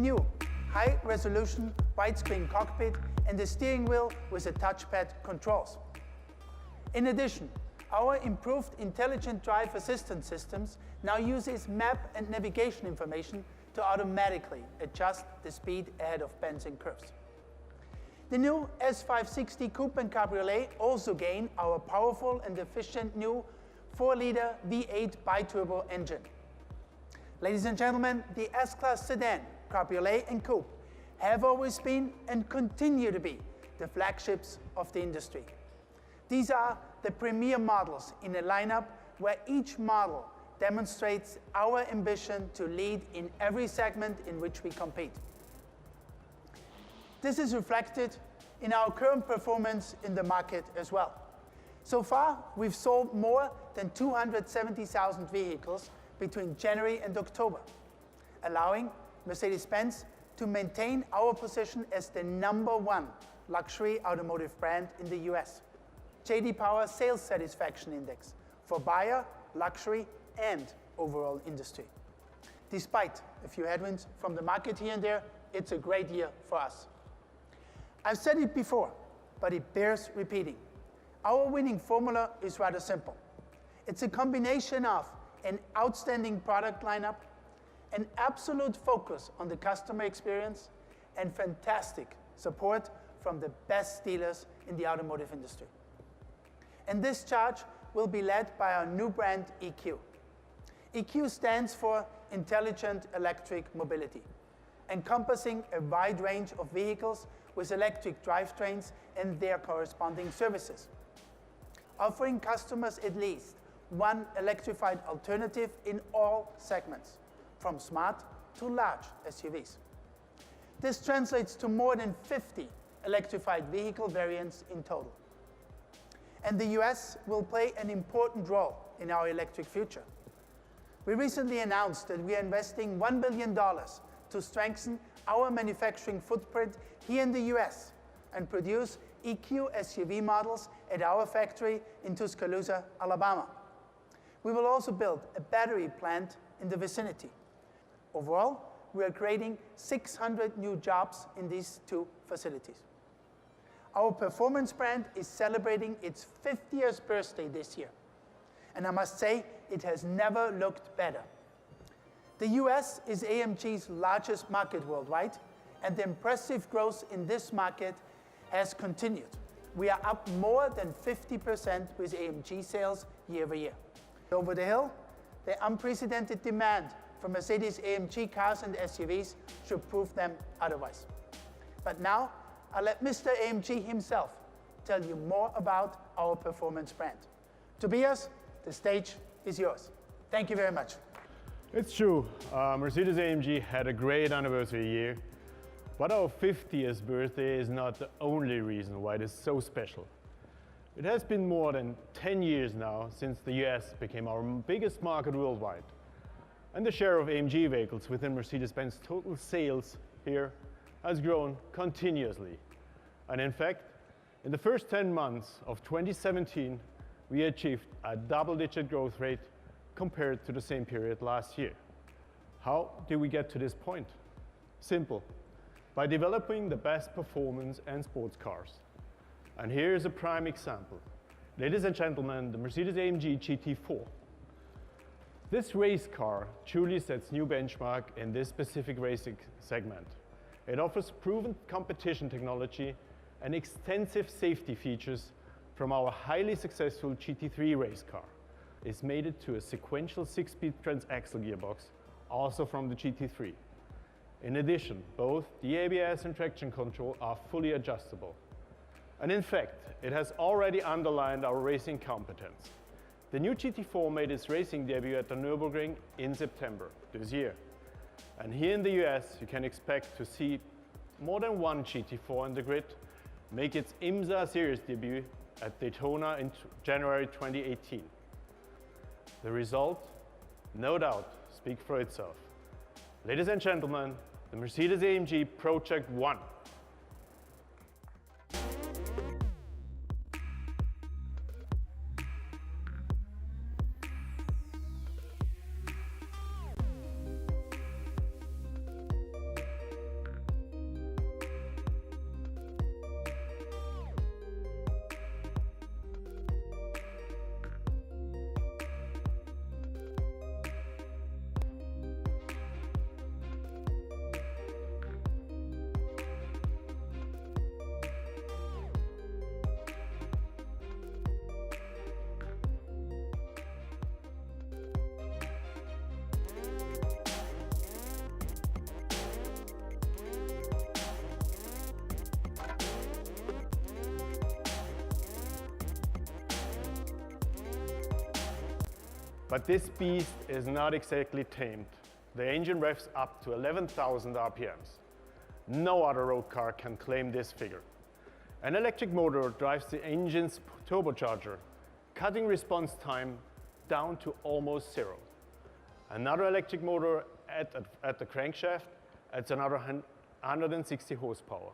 new high-resolution widescreen cockpit and a steering wheel with a touchpad controls. In addition, our improved intelligent drive assistance systems now uses map and navigation information to automatically adjust the speed ahead of bends and curves. The new S560 Coupe and Cabriolet also gain our powerful and efficient new 4-liter V8 biturbo engine. Ladies and gentlemen, the S-Class sedan, Cabriolet and Coupe have always been and continue to be the flagships of the industry. These are the premier models in a lineup where each model demonstrates our ambition to lead in every segment in which we compete. This is reflected in our current performance in the market as well. So far, we've sold more than 270,000 vehicles between January and October, allowing Mercedes-Benz to maintain our position as the #1 luxury automotive brand in the US. J.D. Power Sales Satisfaction Index for buyer, luxury, and overall industry. Despite a few headwinds from the market here and there, it's a great year for us. I've said it before, but it bears repeating. Our winning formula is rather simple. It's a combination of an outstanding product lineup, an absolute focus on the customer experience, and fantastic support from the best dealers in the automotive industry. And this charge will be led by our new brand, EQ. EQ stands for Intelligent Electric Mobility, encompassing a wide range of vehicles with electric drivetrains and their corresponding services, offering customers at least one electrified alternative in all segments, from smart to large SUVs. This translates to more than 50 electrified vehicle variants in total. And the US will play an important role in our electric future. We recently announced that we are investing $1 billion to strengthen our manufacturing footprint here in the US and produce EQ SUV models at our factory in Tuscaloosa, Alabama. We will also build a battery plant in the vicinity. Overall, we are creating 600 new jobs in these two facilities. Our performance brand is celebrating its 50th birthday this year. And I must say, it has never looked better. The US is AMG's largest market worldwide, and the impressive growth in this market has continued. We are up more than 50% with AMG sales year over year. Over the hill, the unprecedented demand for Mercedes-AMG cars and SUVs should prove them otherwise. But now, I'll let Mr. AMG himself tell you more about our performance brand. Tobias, the stage is yours. Thank you very much. It's true, Mercedes-AMG had a great anniversary year, but our 50th birthday is not the only reason why it is so special. It has been more than 10 years now since the US became our biggest market worldwide, and the share of AMG vehicles within Mercedes-Benz total sales here has grown continuously. And in fact, in the first 10 months of 2017, we achieved a double-digit growth rate compared to the same period last year. How did we get to this point? Simple, by developing the best performance and sports cars. And here is a prime example. Ladies and gentlemen, the Mercedes-AMG GT4. This race car truly sets new benchmark in this specific racing segment. It offers proven competition technology and extensive safety features from our highly successful GT3 race car. It's made it to a sequential 6-speed transaxle gearbox, also from the GT3. In addition, both the ABS and traction control are fully adjustable. And in fact, it has already underlined our racing competence. The new GT4 made its racing debut at the Nürburgring in September this year. And here in the US, you can expect to see more than one GT4 in the grid make its IMSA series debut at Daytona in January 2018. The result, no doubt, speaks for itself. Ladies and gentlemen, the Mercedes-AMG Project One. But this beast is not exactly tamed. The engine revs up to 11,000 RPMs. No other road car can claim this figure. An electric motor drives the engine's turbocharger, cutting response time down to almost zero. Another electric motor at the crankshaft adds another 160 horsepower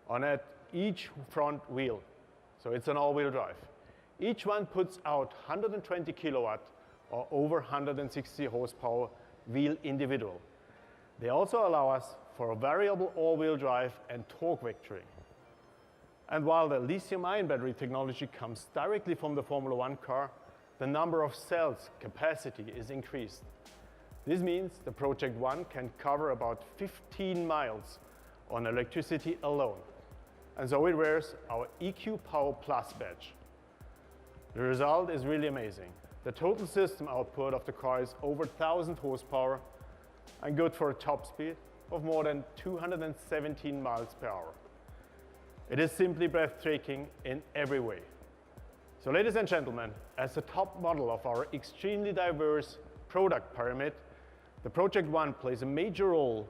on each front wheel, so it's an all-wheel drive. Each one puts out 120 kilowatt or over 160 horsepower wheel individual. They also allow us for a variable all-wheel drive and torque vectoring. And while the lithium-ion battery technology comes directly from the Formula One car, the number of cells capacity is increased. This means the Project One can cover about 15 miles on electricity alone. And so it wears our EQ Power Plus badge. The result is really amazing. The total system output of the car is over 1,000 horsepower and good for a top speed of more than 217 miles per hour. It is simply breathtaking in every way. So ladies and gentlemen, as the top model of our extremely diverse product pyramid, the Project One plays a major role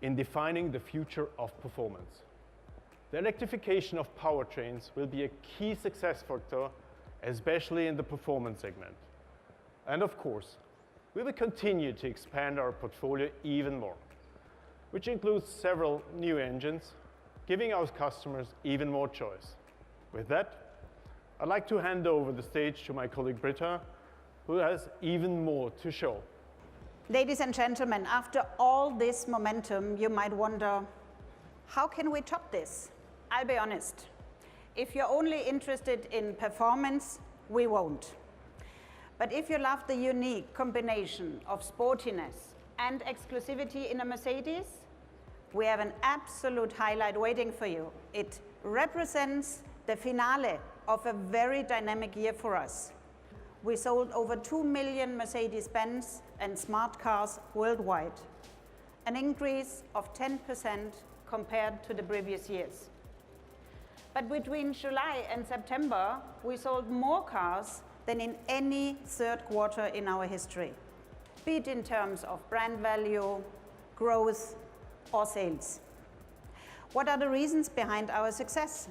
in defining the future of performance. The electrification of powertrains will be a key success factor, especially in the performance segment. And of course, we will continue to expand our portfolio even more, which includes several new engines, giving our customers even more choice. With that, I'd like to hand over the stage to my colleague Britta, who has even more to show. Ladies and gentlemen, after all this momentum, you might wonder, how can we top this? I'll be honest. If you're only interested in performance, we won't. But if you love the unique combination of sportiness and exclusivity in a Mercedes, we have an absolute highlight waiting for you. It represents the finale of a very dynamic year for us. We sold over 2 million Mercedes-Benz and smart cars worldwide, an increase of 10% compared to the previous years. But between July and September, we sold more cars than in any third quarter in our history, be it in terms of brand value, growth, or sales. What are the reasons behind our success?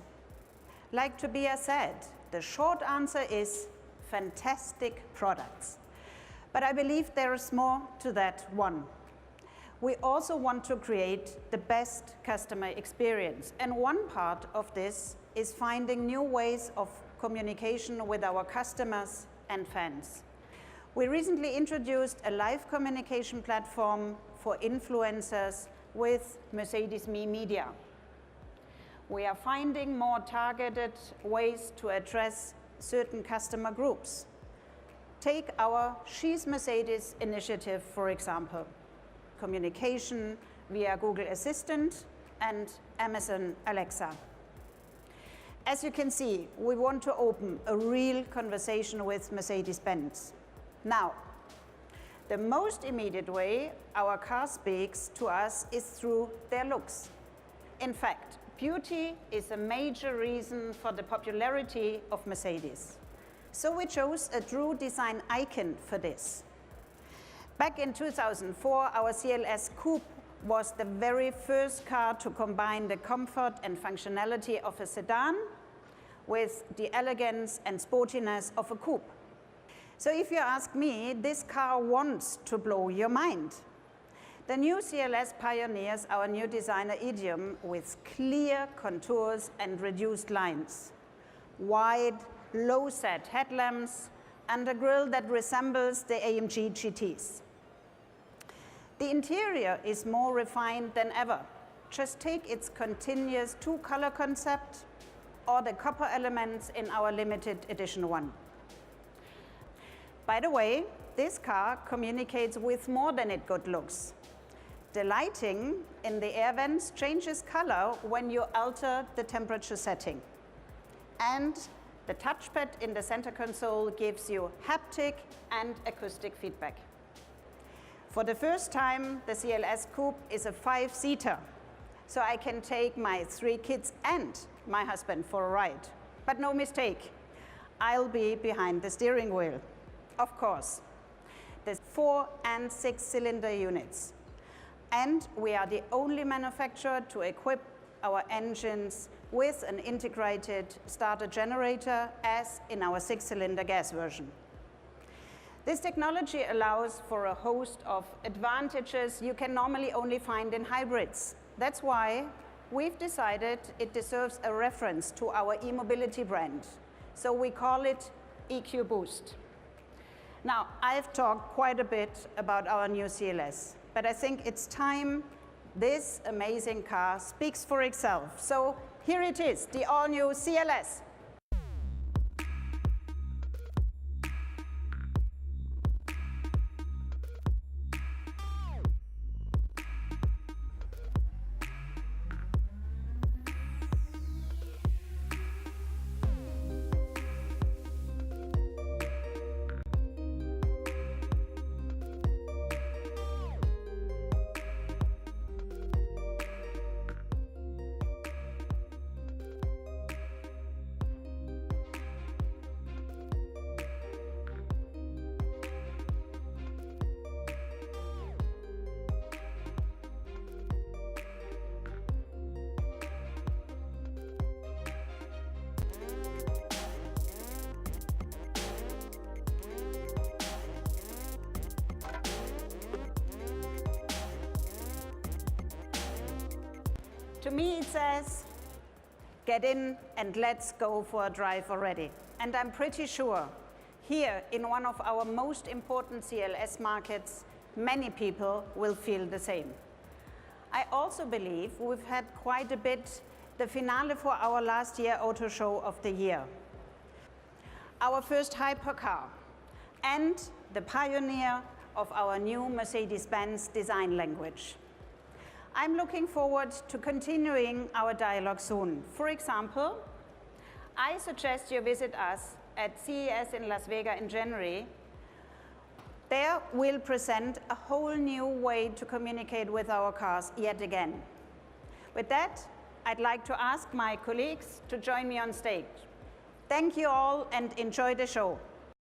Like Tobias said, the short answer is fantastic products. But I believe there is more to that one. We also want to create the best customer experience. And one part of this is finding new ways of communication with our customers and fans. We recently introduced a live communication platform for influencers with Mercedes-Me Media. We are finding more targeted ways to address certain customer groups. Take our She's Mercedes initiative, for example. Communication via Google Assistant and Amazon Alexa. As you can see, we want to open a real conversation with Mercedes-Benz. Now, the most immediate way our car speaks to us is through their looks. In fact, beauty is a major reason for the popularity of Mercedes. So we chose a true design icon for this. Back in 2004, our CLS Coupe was the very first car to combine the comfort and functionality of a sedan with the elegance and sportiness of a coupe. So if you ask me, this car wants to blow your mind. The new CLS pioneers our new designer idiom with clear contours and reduced lines, wide, low-set headlamps, and a grille that resembles the AMG GTs. The interior is more refined than ever. Just take its continuous two-color concept or the copper elements in our limited edition one. By the way, this car communicates with more than it good looks. The lighting in the air vents changes color when you alter the temperature setting. And the touchpad in the center console gives you haptic and acoustic feedback. For the first time, the CLS Coupe is a 5-seater, so I can take my 3 kids and my husband for a ride. But no mistake, I'll be behind the steering wheel. of course, the 4 and 6 cylinder units. And we are the only manufacturer to equip our engines with an integrated starter generator, as in our 6 cylinder gas version. This technology allows for a host of advantages you can normally only find in hybrids. That's why we've decided it deserves a reference to our e-mobility brand. So we call it EQ Boost. Now, I've talked quite a bit about our new CLS, but I think it's time this amazing car speaks for itself. So here it is, the all-new CLS. To me, it says, get in and let's go for a drive already. And I'm pretty sure here in one of our most important CLS markets, many people will feel the same. I also believe we've had quite a bit the finale for our last year auto show of the year. Our first hypercar and the pioneer of our new Mercedes-Benz design language. I'm looking forward to continuing our dialogue soon. For example, I suggest you visit us at CES in Las Vegas in January. There we'll present a whole new way to communicate with our cars yet again. With that, I'd like to ask my colleagues to join me on stage. Thank you all and enjoy the show.